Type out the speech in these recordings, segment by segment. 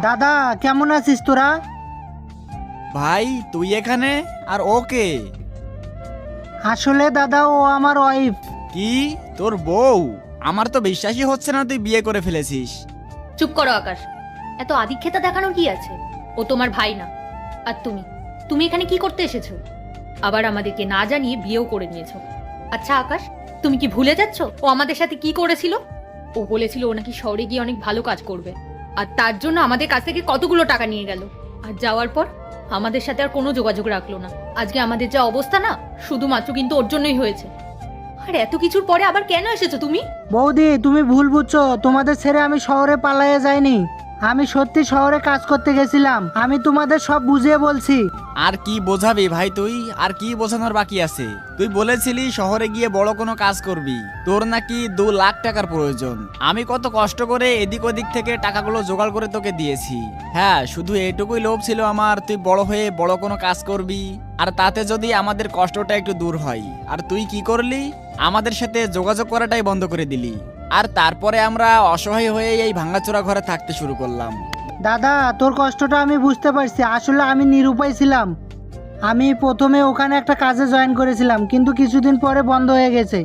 দাদা কেমন আছিস তোরা? ভাই তুই এখানে আর ওকে? আসলে দাদা ও আমার ওয়াইফ। কি তোর বউ? আমার তো বিশ্বাসই হচ্ছে না তুই বিয়ে করে ফেলেছিস। চুপ করো আকাশ, এত আদিক্ষেতা দেখানোর কি আছে? ও তোমার ভাই না। আর তুমি তুমি এখানে কি করতে এসেছো? আবার আমাদেরকে না জানিয়ে বিয়েও করে নিয়েছো। আচ্ছা আকাশ, তুমি কি ভুলে যাচ্ছ ও আমাদের সাথে কি করেছিল? ও বলেছিল ও নাকি শহরে গিয়ে অনেক ভালো কাজ করবে, আর তার জন্য আমাদের কাছ থেকে কতগুলো টাকা নিয়ে গেল। আর যাওয়ার পর আমাদের সাথে আর কোনো যোগাযোগ রাখলো না। আজকে আমাদের যা অবস্থা না, শুধুমাত্র কিন্তু ওর জন্যই হয়েছে। আর এত কিছুর পরে আবার কেন এসেছো তুমি? বৌদি তুমি ভুল বুঝছো, তোমাদের ছেড়ে আমি শহরে পালাইয়া যাইনি। আমি সত্যি শহরে কাজ করতে গেছিলাম, আমি তোমাদের সব বুঝিয়ে বলছি। আর কি বোঝাবি ভাই তুই? আর কি বোঝানোর বাকি আছে? তুই বলেছিলি শহরে গিয়ে বড় কোনো কাজ করবি, তোর নাকি 2 লাখ টাকার প্রয়োজন। আমি কত কষ্ট করে এদিক ওদিক থেকে টাকাগুলো জোগাড় করে তোকে দিয়েছি। হ্যাঁ, শুধু এইটুকুই লোভ ছিল আমার, তুই বড় হয়ে বড় কোনো কাজ করবি, আর তাতে যদি আমাদের কষ্টটা একটু দূর হয়। আর তুই কি করলি? আমাদের সাথে যোগাযোগ করাটাই বন্ধ করে দিলি। আর তারপরে আমরা অসহায় হয়ে এই ভাঙাচোরা ঘরে থাকতে শুরু করলাম। দাদা তোর কষ্টটা আমি বুঝতে পারছি, আসলে আমি নিরুপায় ছিলাম। আমি প্রথমে ওখানে একটা কাজে জয়েন করেছিলাম, কিন্তু কিছুদিন পরে বন্ধ হয়ে গেছে।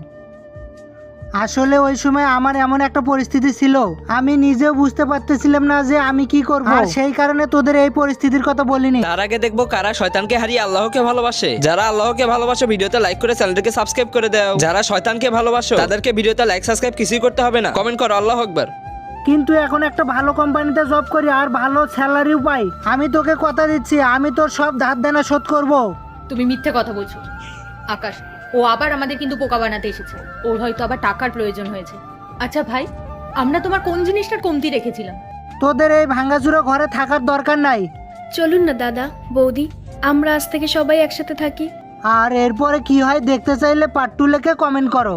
আসলে ওই সময় আমার এমন একটা পরিস্থিতি ছিল, আমি নিজেও বুঝতে পারতেছিলাম না যে আমি কি করব, আর সেই কারণে তোদের এই পরিস্থিতির কথা বলিনি। তার আগে দেখবো কারা শয়তানকে হারিয়ে আল্লাহকে ভালোবাসে। যারা আল্লাহকে ভালোবাসো ভিডিওতে লাইক করে চ্যানেলটাকে সাবস্ক্রাইব করে দাও। যারা শয়তানকে ভালোবাসো তাদেরকে ভিডিওতে লাইক সাবস্ক্রাইব কিছুই করতে হবে না, কমেন্ট করো আল্লাহু আকবার। কিন্তু এখন একটা ভালো কোম্পানিতে জব করি আর ভালো স্যালারিও পাই। আমি তোকে কথা দিচ্ছি, আমি তোর সব ধার দেনা শোধ করব। তুমি মিথ্যে কথা বলছো আকাশ। ও আবার আমাদের কিন্তু বোকা বানাতে এসেছে। ওর হয়তো আবার টাকার প্রয়োজন হয়েছে। আচ্ছা ভাই, আমরা তোমার কোন জিনিসটার কমতি রেখেছিলাম? তোদের এই ভাঙাচুরো ঘরে থাকার দরকার নাই। চলুন না দাদা বৌদি, আমরা আজ থেকে সবাই একসাথে থাকি। আর এরপরে কি হয় দেখতে চাইলে পার্ট 2 লিখে কমেন্ট করো।